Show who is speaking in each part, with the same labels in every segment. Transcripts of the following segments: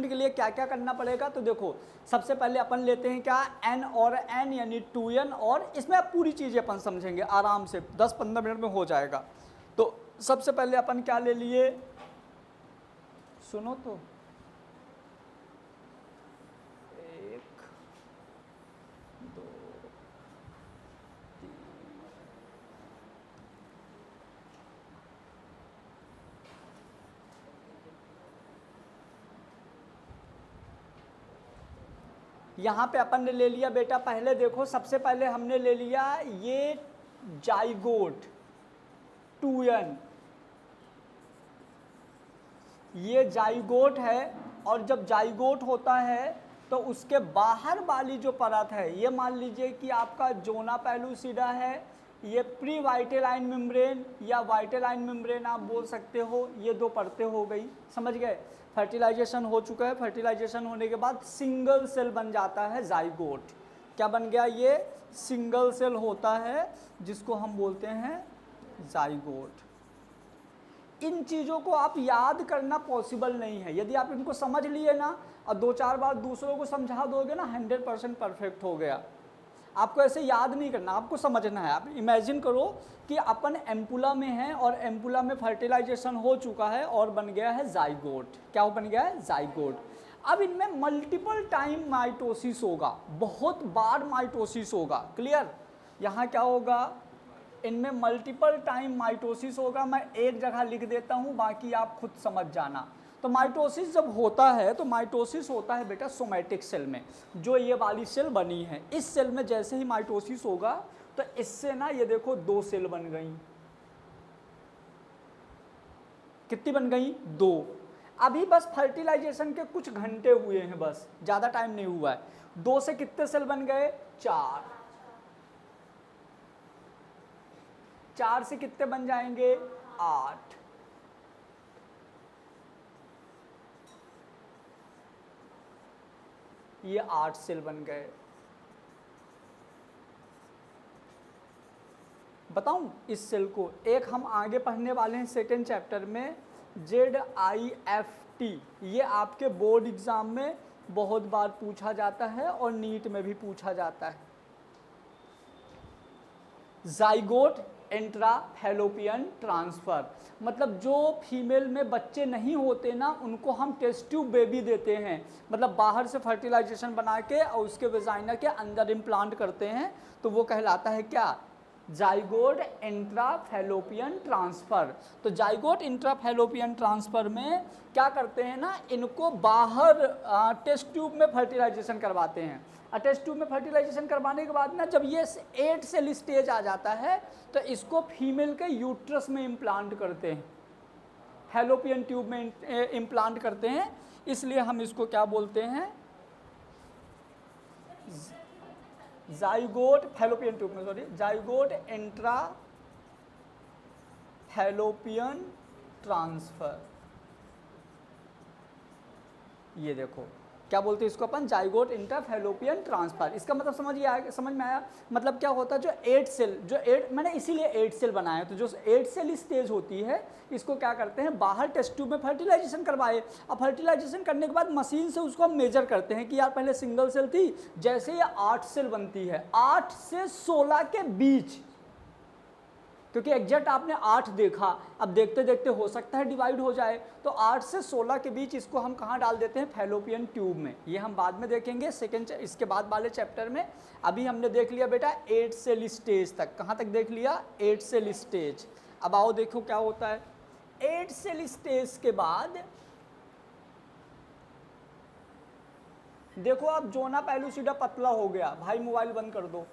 Speaker 1: के लिए क्या क्या करना पड़ेगा, तो देखो सबसे पहले अपन लेते हैं क्या, n और n यानी 2n, और इसमें आप पूरी चीज़ें अपन समझेंगे आराम से, 10-15 मिनट में हो जाएगा। तो सबसे पहले अपन क्या ले लिए, सुनो तो, 1 2 3, यहाँ पे अपन ने ले लिया बेटा, पहले देखो सबसे पहले हमने ले लिया ये जाइगोट 2n, ये जाइगोट है। और जब जाइगोट होता है तो उसके बाहर वाली जो परत है, ये मान लीजिए कि आपका जोना पेलुसिडा है, ये प्री वाइटेलाइन मेम्ब्रेन या वाइटेलाइन मेम्ब्रेन आप बोल सकते हो, ये दो परतें हो गई, समझ गए। फर्टिलाइजेशन हो चुका है, फर्टिलाइजेशन होने के बाद सिंगल सेल बन जाता है जाइगोट। क्या बन गया, ये सिंगल सेल होता है जिसको हम बोलते हैं जाइगोट। इन चीज़ों को आप याद करना पॉसिबल नहीं है, यदि आप इनको समझ लिए ना और 2-4 बार दूसरों को समझा दोगे ना, 100% परफेक्ट हो गया। आपको ऐसे याद नहीं करना, आपको समझना है। आप इमेजिन करो कि अपन एम्पुला में हैं और एम्पुला में फर्टिलाइजेशन हो चुका है और बन गया है जाइगोट। क्या बन गया है, जाइगोट। अब इनमें मल्टीपल टाइम माइटोसिस होगा, बहुत बार माइटोसिस होगा, क्लियर। यहाँ क्या होगा, इनमें मल्टीपल टाइम माइटोसिस होगा। मैं एक जगह लिख देता हूँ, बाकी आप खुद समझ जाना। तो माइटोसिस जब होता है तो माइटोसिस होता है बेटा सोमैटिक सेल में, जो ये वाली सेल बनी है। इस सेल में जैसे ही माइटोसिस होगा तो इससे ना ये देखो 2 सेल बन गई। कितनी बन गई, 2। अभी बस फर्टिलाइजेशन के कुछ घंटे हुए हैं, बस ज़्यादा टाइम नहीं हुआ है। 2 से कितने सेल बन गए, 4। 4 से कितने बन जाएंगे, 8। ये 8 सेल बन गए। बताऊं इस सेल को, एक हम आगे पढ़ने वाले हैं सेकेंड चैप्टर में, ZIFT। ये आपके बोर्ड एग्जाम में बहुत बार पूछा जाता है और नीट में भी पूछा जाता है। जाइगोट इंट्राफैलोपियन ट्रांसफ़र, मतलब जो फीमेल में बच्चे नहीं होते ना, उनको हम टेस्ट ट्यूब बेबी देते हैं, मतलब बाहर से फर्टिलाइजेशन बना के और उसके वेजाइना के अंदर इम्प्लांट करते हैं, तो वो कहलाता है क्या, जाइगोट इंट्राफैलोपियन ट्रांसफ़र। तो जाइगोट इंट्राफैलोपियन ट्रांसफ़र में क्या करते हैं ना, इनको बाहर टेस्ट ट्यूब में फर्टिलाइजेशन करवाते हैं। टेस्ट ट्यूब में फर्टिलाइजेशन करवाने के बाद ना, जब ये 8 सेल स्टेज आ जाता है तो इसको फीमेल के यूट्रस में इम्प्लांट करते हैं, फैलोपियन ट्यूब में इम्प्लांट करते हैं। इसलिए हम इसको क्या बोलते हैं, जाइगोट फैलोपियन ट्यूब में, sorry, zygote intra fallopian transfer. ये देखो क्या बोलते हैं इसको अपन, जाइगोट इंट्राफैलोपियन ट्रांसफ़र। इसका मतलब समझ में आया। मतलब क्या होता है, जो 8 सेल, मैंने इसीलिए 8 सेल बनाया, तो जो 8 सेल स्टेज होती है, इसको क्या करते हैं, बाहर टेस्ट ट्यूब में फर्टिलाइजेशन करवाए। अब फर्टिलाइजेशन करने के बाद मशीन से उसको हम मेजर करते हैं कि यार पहले सिंगल सेल थी, जैसे ये 8 सेल बनती है, 8 से 16 के बीच, क्योंकि एग्जैक्ट आपने 8 देखा, अब देखते देखते हो सकता है डिवाइड हो जाए, तो 8 से 16 के बीच इसको हम कहाँ डाल देते हैं, फैलोपियन ट्यूब में। ये हम बाद में देखेंगे सेकेंड, इसके बाद वाले चैप्टर में। अभी हमने देख लिया बेटा 8 सेल स्टेज तक, कहाँ तक देख लिया, 8 सेल स्टेज। अब आओ देखो क्या होता है 8 सेल स्टेज के बाद। देखो अब जोना पेलुसिडा पतला हो गया, भाई मोबाइल बंद कर दो।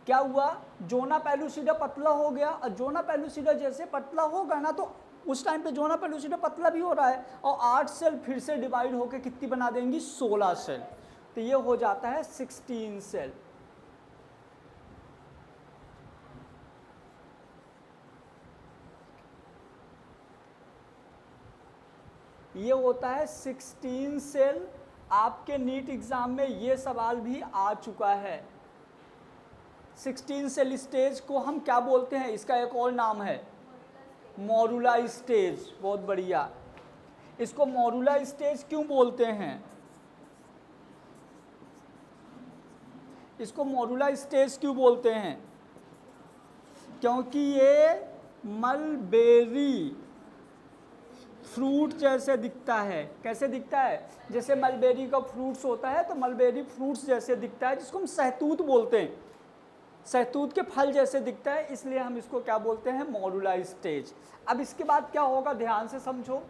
Speaker 1: क्या हुआ, जोना पेलुसिडा पतला हो गया, और जोना पेलुसिडा जैसे पतला होगा ना, तो उस टाइम पे जोना पेलुसिडा पतला भी हो रहा है, और 8 सेल फिर से डिवाइड होकर कितनी बना देंगी, 16 सेल। तो ये हो जाता है 16 सेल। ये होता है 16 सेल। आपके नीट एग्जाम में ये सवाल भी आ चुका है। 16 सेल स्टेज को हम क्या बोलते हैं, इसका एक और नाम है मोरुला स्टेज। बहुत बढ़िया। इसको मॉरुला स्टेज क्यों बोलते हैं? इसको मॉरुला स्टेज क्यों बोलते हैं? क्योंकि ये मलबेरी फ्रूट जैसे दिखता है। कैसे दिखता है? जैसे मलबेरी का फ्रूट्स होता है तो मलबेरी फ्रूट्स जैसे दिखता है, जिसको हम सहतूत बोलते हैं। सहतूत के फल जैसे दिखता है, इसलिए हम इसको क्या बोलते हैं? मॉरुला स्टेज। अब इसके बाद क्या होगा, ध्यान से समझो।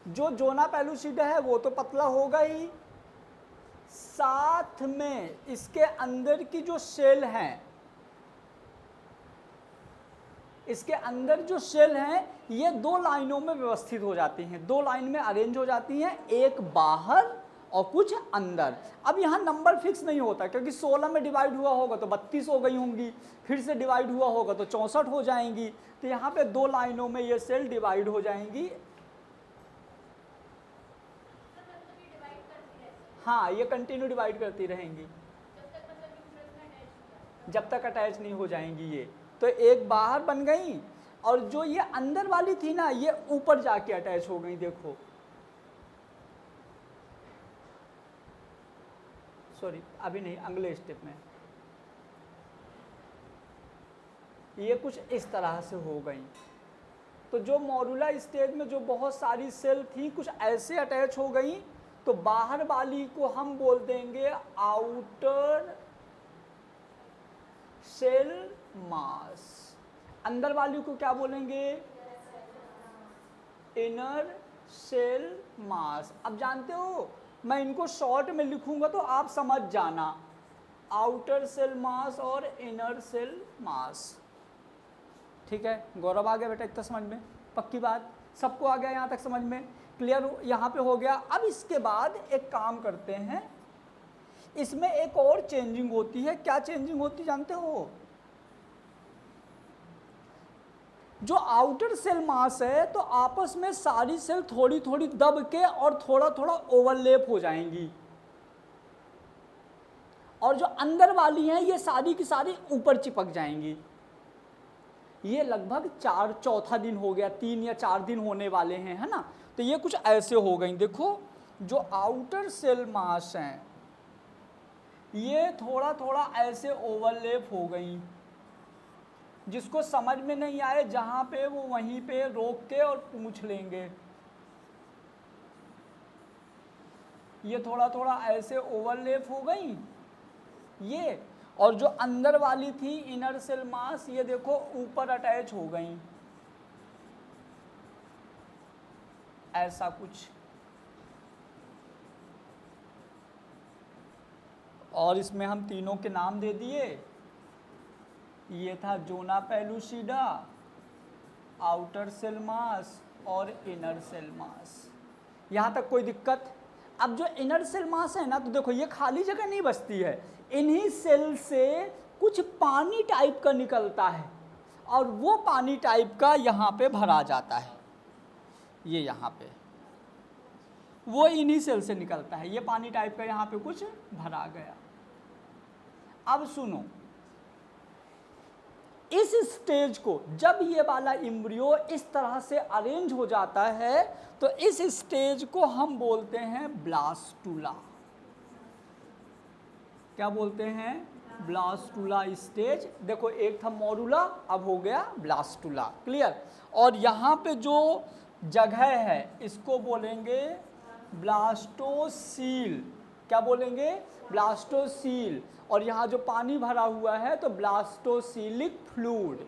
Speaker 1: जो जोना पेलुसिडा है वो तो पतला होगा ही, साथ में इसके अंदर की जो सेल हैं, इसके अंदर जो सेल हैं ये दो लाइनों में व्यवस्थित हो जाती हैं, दो लाइन में अरेंज हो जाती हैं, एक बाहर और कुछ अंदर। अब यहाँ नंबर फिक्स नहीं होता, क्योंकि 16 में डिवाइड हुआ होगा तो 32 हो गई होंगी, फिर से डिवाइड हुआ होगा तो 64 हो जाएंगी। तो यहाँ पे दो लाइनों में ये सेल डिवाइड हो जाएंगी। हाँ, ये कंटिन्यू डिवाइड करती रहेंगी जब तक अटैच नहीं हो जाएंगी ये। तो एक बाहर बन गई और जो ये अंदर वाली थी ना, ये ऊपर जाके अटैच हो गई। देखो, सॉरी अभी नहीं, अगले स्टेप में ये कुछ इस तरह से हो गई। तो जो मॉरुला स्टेज में जो बहुत सारी सेल थी कुछ ऐसे अटैच हो गई, तो बाहर वाली को हम बोल देंगे आउटर सेल मास, अंदर वाली को क्या बोलेंगे? Inner cell mass. अब जानते हो, मैं इनको शॉर्ट में लिखूंगा तो आप समझ जाना, आउटर सेल मास और इनर सेल मास। ठीक है, गौरव आ गया बेटा इतना समझ में? पक्की बात, सबको आ गया यहाँ तक समझ में? क्लियर यहाँ पे हो गया। अब इसके बाद एक काम करते हैं, इसमें एक और चेंजिंग होती है। क्या चेंजिंग होती जानते हो? जो आउटर सेल मास है तो आपस में सारी सेल थोड़ी थोड़ी दब के और थोड़ा थोड़ा ओवरलैप हो जाएंगी, और जो अंदर वाली हैं ये सारी की सारी ऊपर चिपक जाएंगी। ये लगभग चौथा दिन हो गया, 3 या 4 दिन होने वाले हैं, है ना? तो ये कुछ ऐसे हो गई। देखो, जो आउटर सेल मास हैं ये थोड़ा थोड़ा ऐसे ओवरलैप हो गई। जिसको समझ में नहीं आए जहाँ पे वो वहीं पे रोक के और पूछ लेंगे। ये थोड़ा थोड़ा ऐसे ओवरलैप हो गई ये, और जो अंदर वाली थी इनर सेल मास ये देखो ऊपर अटैच हो गई, ऐसा कुछ। और इसमें हम तीनों के नाम दे दिए। ये था zona pellucida, outer cell mass और इनर सेल मास। यहाँ तक कोई दिक्कत? अब जो इनर सेल मास है ना, तो देखो ये खाली जगह नहीं बचती है, इन्हीं सेल से कुछ पानी टाइप का निकलता है और वो पानी टाइप का यहाँ पे भरा जाता है। ये यहाँ पे वो इन्हीं सेल से निकलता है, ये पानी टाइप का यहाँ पे कुछ भरा गया। अब सुनो, इस स्टेज को जब ये वाला एम्ब्रियो इस तरह से अरेंज हो जाता है तो इस स्टेज को हम बोलते हैं ब्लास्टुला। क्या बोलते हैं? Blastula stage. देखो, एक था मॉरुला, अब हो गया ब्लास्टुला। क्लियर? और यहाँ पे जो जगह है इसको बोलेंगे ब्लास्टोसील। क्या बोलेंगे? ब्लास्टोसील। और यहाँ जो पानी भरा हुआ है तो ब्लास्टोसीलिक फ्लूइड।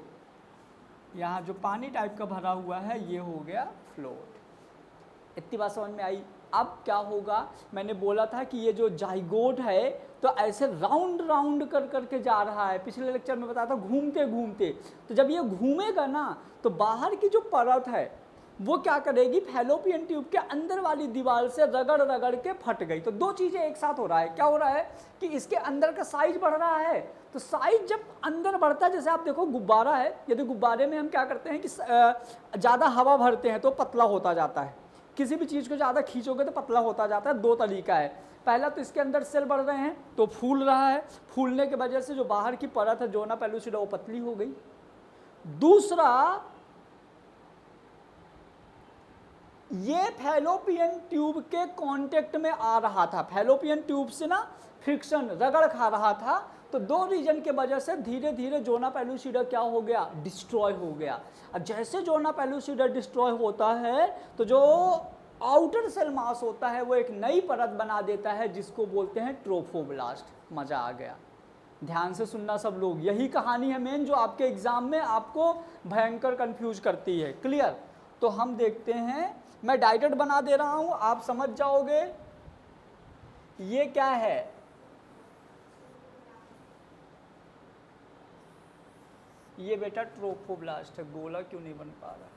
Speaker 1: यहाँ जो पानी टाइप का भरा हुआ है ये हो गया फ्लूइड। इतनी बात समझ में आई? अब क्या होगा, मैंने बोला था कि ये जो जाइगोट है तो ऐसे राउंड राउंड कर करके जा रहा है। पिछले लेक्चर में बताया था घूमते घूमते। तो जब ये घूमेगा ना तो बाहर की जो परत है वो क्या करेगी, फैलोपियन ट्यूब के अंदर वाली दीवार से रगड़ रगड़ के फट गई। तो दो चीज़ें एक साथ हो रहा है। क्या हो रहा है कि इसके अंदर का साइज बढ़ रहा है, तो साइज जब अंदर बढ़ता है, जैसे आप देखो गुब्बारा है, यदि गुब्बारे में हम क्या करते हैं कि ज़्यादा हवा भरते हैं तो पतला होता जाता है। किसी भी चीज़ को ज़्यादा खींचोगे तो पतला होता जाता है। दो तरीका है, पहला तो इसके अंदर सेल बढ़ रहे हैं तो फूल रहा है, फूलने की वजह से जो बाहर की परत है जोना पेलुसिडा वो पतली हो गई। दूसरा, ये फैलोपियन ट्यूब के कांटेक्ट में आ रहा था, फैलोपियन ट्यूब से ना फ्रिक्शन, रगड़ खा रहा था, तो दो रीजन के वजह से धीरे धीरे जोना पेलुसिडा क्या हो गया, डिस्ट्रॉय हो गया। और जैसे जोना पेलुसिडा डिस्ट्रॉय होता है तो जो आउटर सेल मास होता है वो एक नई परत बना देता है जिसको बोलते हैं ट्रोफोब्लास्ट। मजा आ गया, ध्यान से सुनना सब लोग, यही कहानी है मेन जो आपके एग्जाम में आपको भयंकर कंफ्यूज करती है। क्लियर? तो हम देखते हैं, मैं डाइटेड बना दे रहा हूं, आप समझ जाओगे ये क्या है। ये बेटा ट्रोफोब्लास्ट है, गोला क्यों नहीं बन पा रहा,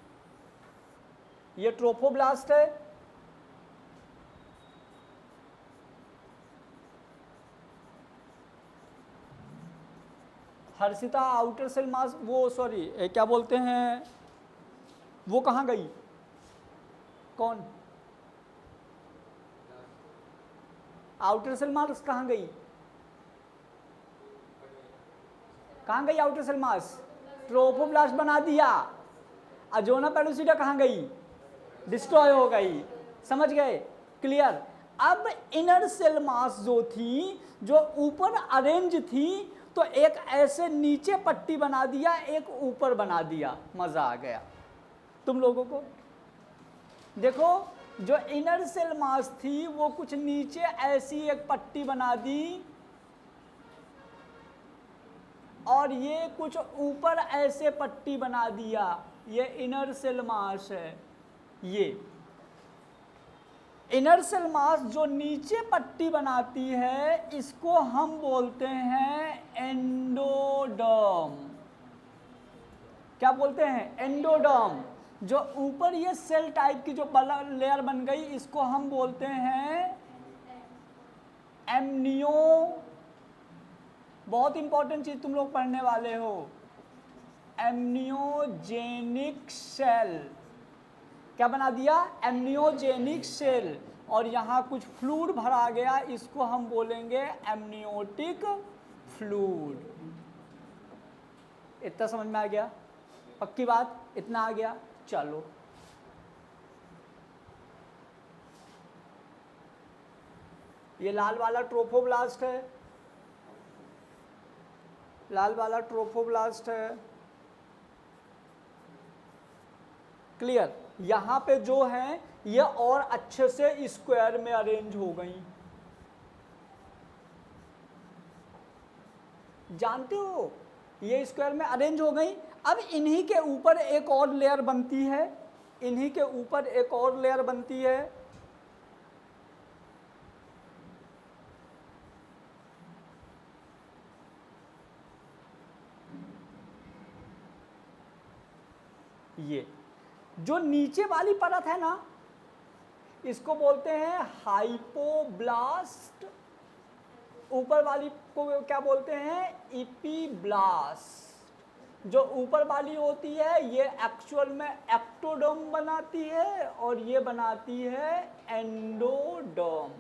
Speaker 1: ये ट्रोफोब्लास्ट है। हर्षिता आउटर सेल मास, वो सॉरी क्या बोलते हैं, वो कहाँ गई, कौन, आउटर सेल मास कहाँ गई, कहाँ गई आउटर सेल मास, ट्रोफोब्लास्ट बना दिया। अजोना पेलुसिडा कहाँ गई, डिस्ट्रॉय हो गई। समझ गए? क्लियर? अब इनर सेल मास जो थी, जो ऊपर अरेंज थी, तो एक ऐसे नीचे पट्टी बना दिया, एक ऊपर बना दिया। मजा आ गया तुम लोगों को। देखो जो इनर सेल मास थी वो कुछ नीचे ऐसी एक पट्टी बना दी, और ये कुछ ऊपर ऐसे पट्टी बना दिया, ये इनर सेल मास है। ये इनर सेल मास जो नीचे पट्टी बनाती है इसको हम बोलते हैं एंडोडर्म। क्या बोलते हैं? एंडोडर्म। जो ऊपर ये सेल टाइप की जो लेयर बन गई इसको हम बोलते हैं एमनियो। बहुत इंपॉर्टेंट चीज तुम लोग पढ़ने वाले हो, एमनियोजेनिक सेल। क्या बना दिया? Amniogenic cell. और यहाँ कुछ फ्लूइड भरा गया, इसको हम बोलेंगे एमनियोटिक फ्लूइड। इतना समझ में आ गया? पक्की बात, इतना आ गया। चलो ये लाल वाला ट्रोफोब्लास्ट है, लाल वाला ट्रोफोब्लास्ट है। क्लियर? यहाँ पे जो है ये और अच्छे से स्क्वायर में अरेंज हो गई, जानते हो, ये स्क्वायर में अरेंज हो गई। अब इन्हीं के ऊपर एक और लेयर बनती है, इन्हीं के ऊपर एक और लेयर बनती है। ये जो नीचे वाली परत है ना इसको बोलते हैं हाइपोब्लास्ट, ऊपर वाली को क्या बोलते हैं? इपीब्लास्ट। जो ऊपर वाली होती है ये एक्चुअल में एक्टोडर्म बनाती है और ये बनाती है एंडोडर्म।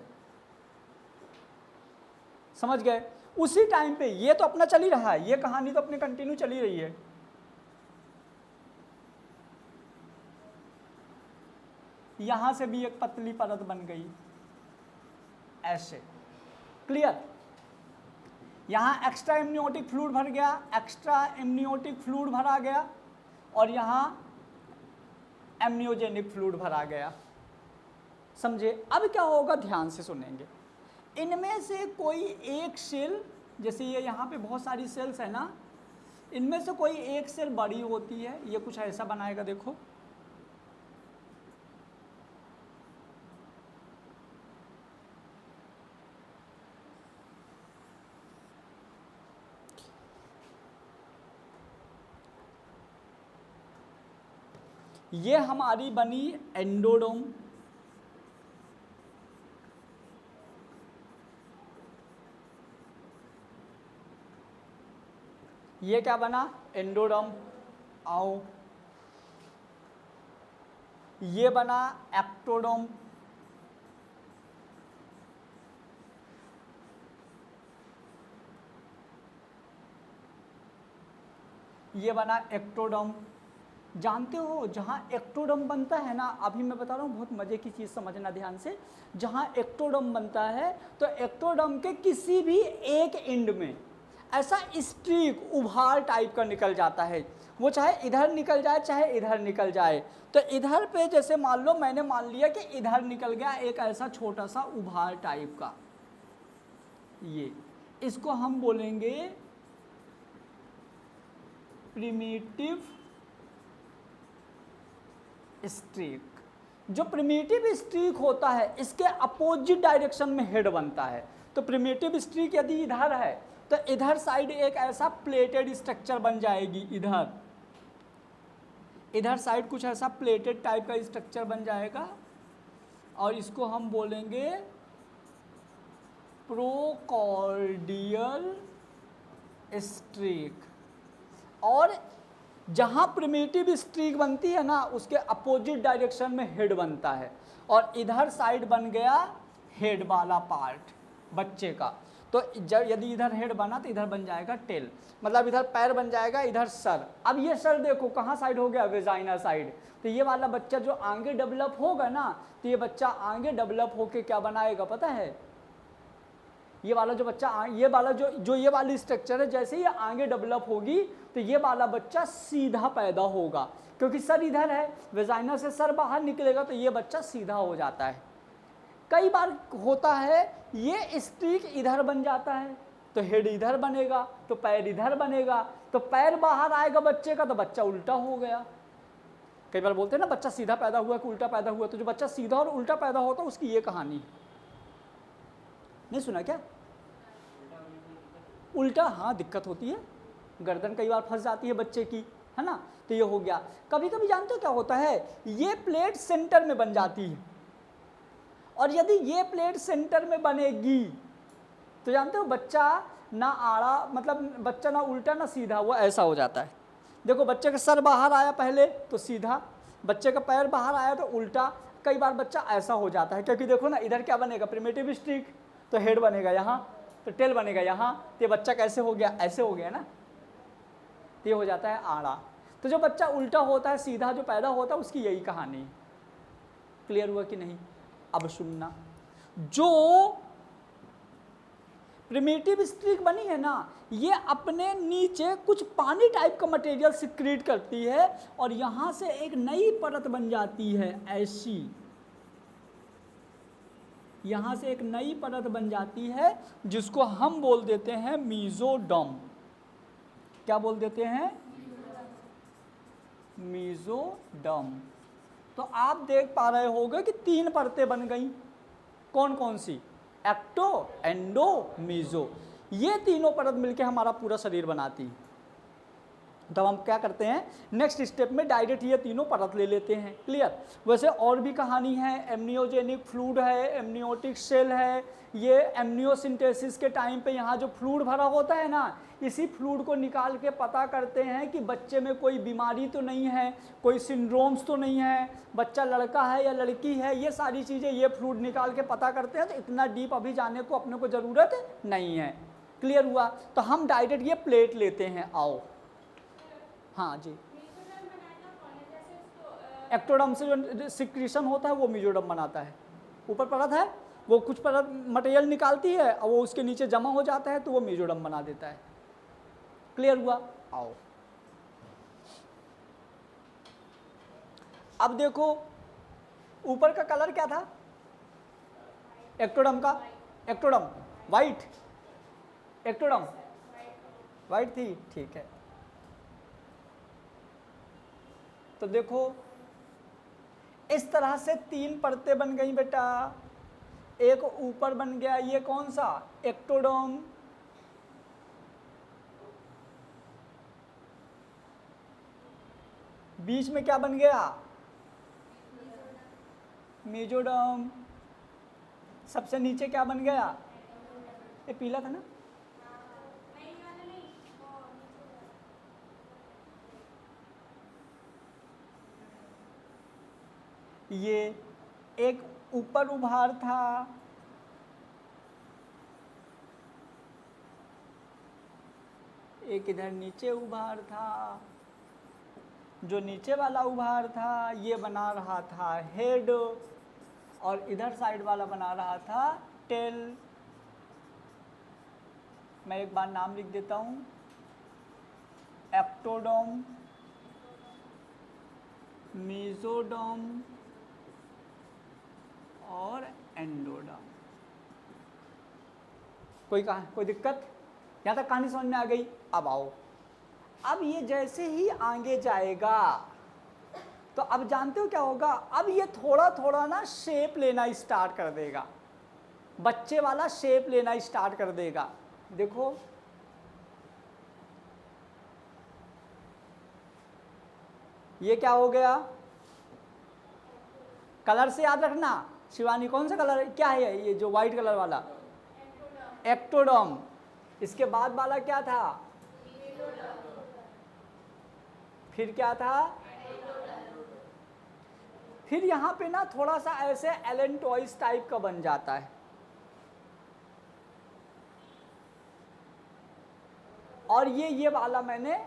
Speaker 1: समझ गए? उसी टाइम पे ये तो अपना चल ही रहा है, ये कहानी तो अपनी कंटिन्यू चली रही है। यहां से भी एक पतली परत बन गई ऐसे। क्लियर? यहाँ एक्स्ट्रा एमनियोटिक फ्लूइड भर गया, एक्स्ट्रा एमनियोटिक फ्लूइड भरा गया, और यहाँ एमनियोजेनिक फ्लूइड भरा गया। समझे? अब क्या होगा, ध्यान से सुनेंगे। इनमें से कोई एक सेल, जैसे ये यहाँ पे बहुत सारी सेल्स है ना, इनमें से कोई एक सेल बड़ी होती है, ये कुछ ऐसा बनाएगा, देखो ये हमारी बनी एंडोडर्म। ये क्या बना? एंडोडर्म। आओ, ये बना एक्टोडर्म। ये बना एक्टोडर्म। जानते हो जहाँ एक्टोडर्म बनता है ना, अभी मैं बता रहा हूँ, बहुत मज़े की चीज़ समझना ध्यान से। जहाँ एक्टोडर्म बनता है तो एक्टोडर्म के किसी भी एक एंड में ऐसा स्ट्रीक उभार टाइप का निकल जाता है, वो चाहे इधर निकल जाए चाहे इधर निकल जाए। तो इधर पे जैसे मान लो मैंने मान लिया कि इधर निकल गया एक ऐसा छोटा सा उभार टाइप का, ये इसको हम बोलेंगे प्रिमिटिव स्ट्रीक। जो प्रिमिटिव स्ट्रीक होता है इसके अपोजिट डायरेक्शन में हेड बनता है। तो प्रिमिटिव स्ट्रीक यदि इधर है तो इधर साइड एक ऐसा प्लेटेड स्ट्रक्चर बन जाएगी, इधर साइड कुछ ऐसा प्लेटेड टाइप का स्ट्रक्चर बन जाएगा और इसको हम बोलेंगे प्रोकॉर्डियल स्ट्रीक। और जहाँ प्रिमिटिव स्ट्रीक बनती है ना उसके अपोजिट डायरेक्शन में हेड बनता है और इधर साइड बन गया हेड वाला पार्ट बच्चे का। तो जब यदि इधर हेड बना तो इधर बन जाएगा टेल, मतलब इधर पैर बन जाएगा, इधर सर। अब ये सर देखो कहाँ साइड हो गया, वेजाइना साइड। तो ये वाला बच्चा जो आगे डेवलप होगा ना, तो ये बच्चा आगे डेवलप होके क्या बनाएगा पता है, ये वाला जो बच्चा, ये वाला जो ये वाली स्ट्रक्चर है, जैसे ही आगे डेवलप होगी तो ये वाला बच्चा सीधा पैदा होगा, क्योंकि सर इधर है, वेजाइना से सर बाहर निकलेगा तो ये बच्चा सीधा हो जाता है। कई बार होता है ये स्ट्रीक इधर बन जाता है तो हेड इधर बनेगा, तो पैर इधर बनेगा, तो पैर बाहर आएगा बच्चे का तो बच्चा उल्टा हो गया। कई बार बोलते हैं ना बच्चा सीधा पैदा हुआ कि उल्टा पैदा हुआ, तो जो बच्चा सीधा और उल्टा पैदा होता है उसकी ये कहानी है। नहीं सुना क्या? उल्टा, हाँ दिक्कत होती है, गर्दन कई बार फंस जाती है बच्चे की, है ना। तो ये हो गया। कभी कभी जानते हो क्या होता है, ये प्लेट सेंटर में बन जाती है और यदि ये प्लेट सेंटर में बनेगी तो जानते हो बच्चा ना आड़ा, मतलब बच्चा ना उल्टा ना सीधा, वो ऐसा हो जाता है। देखो बच्चे का सर बाहर आया पहले तो सीधा, बच्चे का पैर बाहर आया तो उल्टा। कई बार बच्चा ऐसा हो जाता है क्योंकि देखो ना इधर क्या बनेगा, प्रिमिटिव स्ट्रीक, तो हेड बनेगा यहाँ, तो टेल बनेगा यहाँ, तो ये बच्चा कैसे हो गया, ऐसे हो गया ना, तो ये हो जाता है आड़ा। तो जो बच्चा उल्टा होता है सीधा जो पैदा होता है उसकी यही कहानी। क्लियर हुआ कि नहीं? अब सुनना, जो प्रिमिटिव स्ट्रीक बनी है ना, ये अपने नीचे कुछ पानी टाइप का मटेरियल सिक्रीट करती है और यहां से एक नई परत बन जाती है ऐसी, यहां से एक नई परत बन जाती है जिसको हम बोल देते हैं मीजोडर्म। क्या बोल देते हैं? मीजोडर्म। तो आप देख पा रहे होगे कि 3 परतें बन गई। कौन कौन सी? Ecto, endo, meso. ये तीनों परत मिलकर हमारा पूरा शरीर बनाती है। तब हम क्या करते हैं, नेक्स्ट स्टेप में डायरेक्ट ये तीनों परत ले लेते हैं। क्लियर? वैसे और भी कहानी है, एमनियोजेनिक फ्लूइड है, एमनियोटिक सेल है। ये एमनियोसिंथेसिस के टाइम पे यहाँ जो फ्लूइड भरा होता है ना, इसी फ्लूइड को निकाल के पता करते हैं कि बच्चे में कोई बीमारी तो नहीं है, कोई सिंड्रोम्स तो नहीं है, बच्चा लड़का है या लड़की है, ये सारी चीज़ें ये फ्लूइड निकाल के पता करते हैं। तो इतना डीप अभी जाने को अपने को ज़रूरत नहीं है। क्लियर हुआ? तो हम डायरेक्ट ये प्लेट लेते हैं। आओ, हाँ जी, एक्टोडर्म से जो सिक्रीशन होता है वो मीजोडर्म बनाता है। ऊपर परत है, वो कुछ परत मटेरियल निकालती है और वो उसके नीचे जमा हो जाता है तो वो मीजोडर्म बना देता है। क्लियर हुआ? आओ, अब देखो ऊपर का कलर क्या था एक्टोडर्म का? एक्टोडर्म वाइट, एक्टोडर्म वाइट थी, ठीक है। तो देखो इस तरह से 3 परतें बन गई बेटा। एक ऊपर बन गया, ये कौन सा? एक्टोडर्म। बीच में क्या बन गया? मीजोडर्म। सबसे नीचे क्या बन गया? ये पीला था ना, ये एक ऊपर उभार था, एक इधर नीचे उभार था। जो नीचे वाला उभार था ये बना रहा था हेड, और इधर साइड वाला बना रहा था टेल। मैं एक बार नाम लिख देता हूँ, एक्टोडर्म, मेसोडर्म और एंडोडर्म। कोई दिक्कत? यहाँ तक कहानी समझ में आ गई? अब आओ, अब ये जैसे ही आगे जाएगा तो अब जानते हो क्या होगा, अब ये थोड़ा थोड़ा ना शेप लेना स्टार्ट कर देगा, बच्चे वाला शेप लेना स्टार्ट कर देगा। देखो ये क्या हो गया, कलर से याद रखना। शिवानी कौन सा कलर, क्या है ये जो व्हाइट कलर वाला? एक्टोडर्म। इसके बाद वाला क्या था? फिर क्या था? फिर यहाँ पे ना थोड़ा सा ऐसे एलेंटॉइस टाइप का बन जाता है, और ये वाला मैंने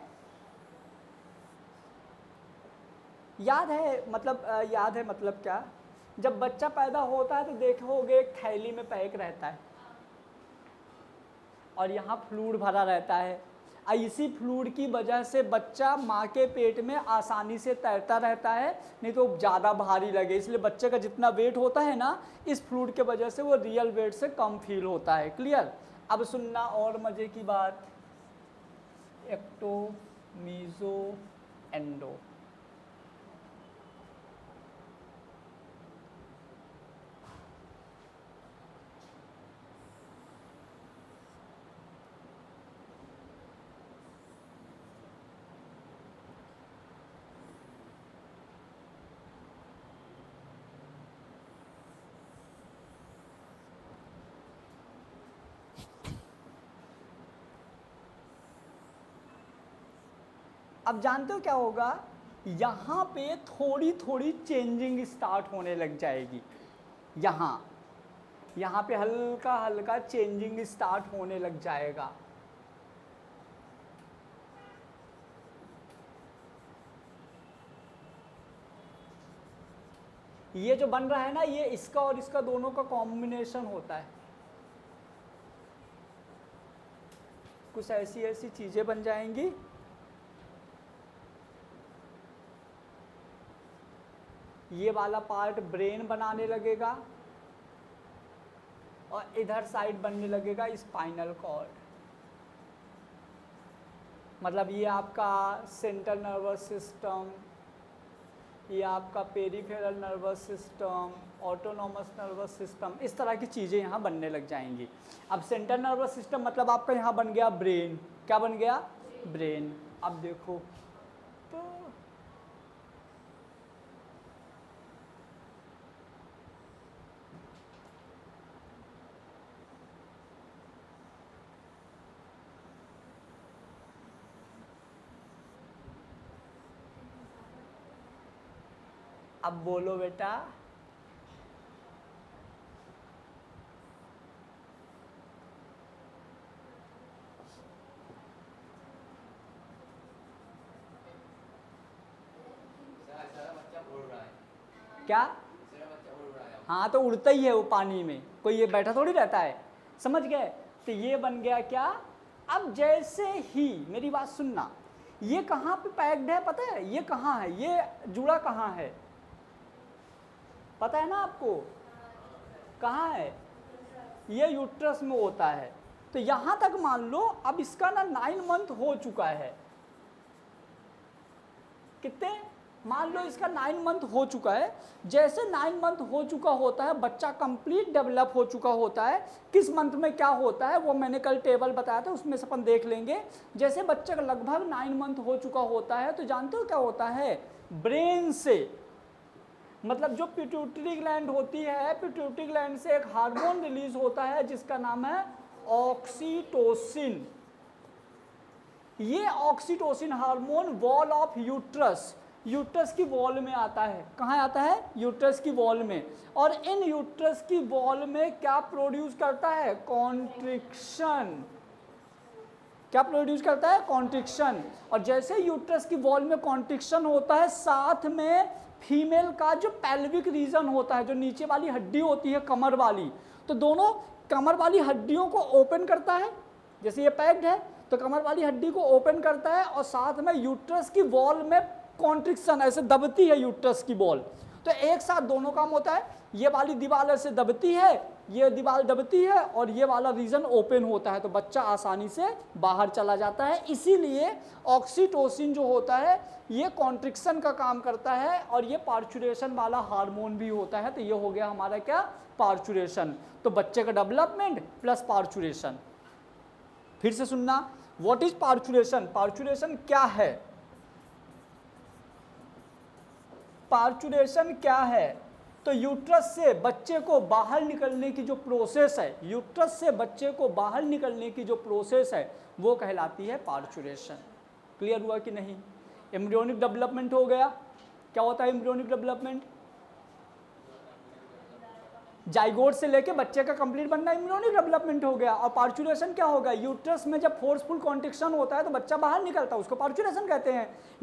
Speaker 1: याद है मतलब क्या, जब बच्चा पैदा होता है तो देखोगे एक थैली में पैक रहता है और यहाँ फ्लूइड भरा रहता है, और इसी फ्लूइड की वजह से बच्चा माँ के पेट में आसानी से तैरता रहता है, नहीं तो ज़्यादा भारी लगे, इसलिए बच्चे का जितना वेट होता है ना, इस फ्लूइड के वजह से वो रियल वेट से कम फील होता है। क्लियर? अब सुनना और मज़े की बात, एक्टो, मीजो, एंडो। अब जानते हो क्या होगा, यहाँ पे थोड़ी थोड़ी चेंजिंग स्टार्ट होने लग जाएगी, यहाँ पे हल्का हल्का चेंजिंग स्टार्ट होने लग जाएगा। ये जो बन रहा है ना, ये इसका और इसका दोनों का कॉम्बिनेशन होता है, कुछ ऐसी चीजें बन जाएंगी। ये वाला पार्ट ब्रेन बनाने लगेगा और इधर साइड बनने लगेगा स्पाइनल कॉर्ड। मतलब ये आपका सेंट्रल नर्वस सिस्टम, ये आपका peripheral nervous system, autonomous nervous system, इस तरह की चीज़ें यहाँ बनने लग जाएंगी। अब सेंट्रल नर्वस सिस्टम मतलब आपका यहाँ बन गया ब्रेन। क्या बन गया? ब्रेन। अब देखो तो अब बोलो बेटा, क्या? हाँ तो उड़ता ही है वो पानी में, कोई ये बैठा थोड़ी रहता है। समझ गए? तो ये बन गया क्या? अब जैसे ही मेरी बात सुनना, ये कहाँ पे पैक्ड है पता है? ये कहाँ है? ये जुड़ा कहाँ है पता है ना आपको? कहाँ है? ये यूट्रस में होता है। तो यहाँ तक मान लो अब इसका ना 9 मंथ हो चुका है। कितने? मान लो इसका 9 मंथ हो चुका है। जैसे 9 मंथ हो चुका होता है, बच्चा कंप्लीट डेवलप हो चुका होता है। किस मंथ में क्या होता है वो मैंने कल टेबल बताया था, उसमें से अपन देख लेंगे। जैसे बच्चे का लगभग 9 मंथ हो चुका होता है तो जानते हो क्या होता है? ब्रेन से, मतलब जो पिट्यूटरी ग्लैंड होती है, पिट्यूटरी ग्लैंड से एक हार्मोन रिलीज होता है जिसका नाम है ऑक्सीटोसिन। ये oxytocin hormone wall of uterus, uterus की वॉल में आता है। कहाँ आता है? यूट्रस की वॉल में। और इन यूट्रस की वॉल में क्या प्रोड्यूस करता है? कॉन्ट्रिक्शन। क्या प्रोड्यूस करता है? कॉन्ट्रिक्शन। और जैसे यूट्रस की वॉल में कॉन्ट्रिक्शन होता है, साथ में फीमेल का जो पेल्विक रीजन होता है, जो नीचे वाली हड्डी होती है कमर वाली, तो दोनों कमर वाली हड्डियों को ओपन करता है। जैसे ये पैक्ड है तो कमर वाली हड्डी को ओपन करता है और साथ में यूट्रस की वॉल में कॉन्ट्रिक्शन, ऐसे दबती है यूट्रस की वॉल। तो एक साथ दोनों काम होता है, ये वाली दीवार ऐसे दबती है, ये दीवार दबती है और ये वाला रीजन ओपन होता है, तो बच्चा आसानी से बाहर चला जाता है। इसीलिए ऑक्सीटोसिन जो होता है ये कॉन्ट्रिक्शन का काम करता है और ये पार्चुरेशन वाला हार्मोन भी होता है। तो ये हो गया हमारा क्या? पार्चुरेशन। तो बच्चे का डेवलपमेंट प्लस पार्चुरेशन। फिर से सुनना, व्हाट इज पार्चुरेशन? पार्चुरेशन क्या है? पार्चुरेशन क्या है? तो यूट्रस से बच्चे को बाहर निकलने की जो प्रोसेस है, यूट्रस से बच्चे को बाहर निकलने की जो प्रोसेस है वो कहलाती है पार्चुरेशन। क्लियर हुआ कि नहीं? एम्ब्रियोनिक डेवलपमेंट हो गया। क्या होता है एम्ब्रियोनिक डेवलपमेंट? जाइगोट से लेके बच्चे का कंप्लीट बनना एम्ब्रियोनिक डेवलपमेंट हो गया। और पार्चुरेशन क्या होगा? यूट्रस में जब फोर्सफुल कॉन्ट्रिक्शन होता है तो बच्चा बाहर निकलता है, उसको पार्चुरेशन कहते हैं। ये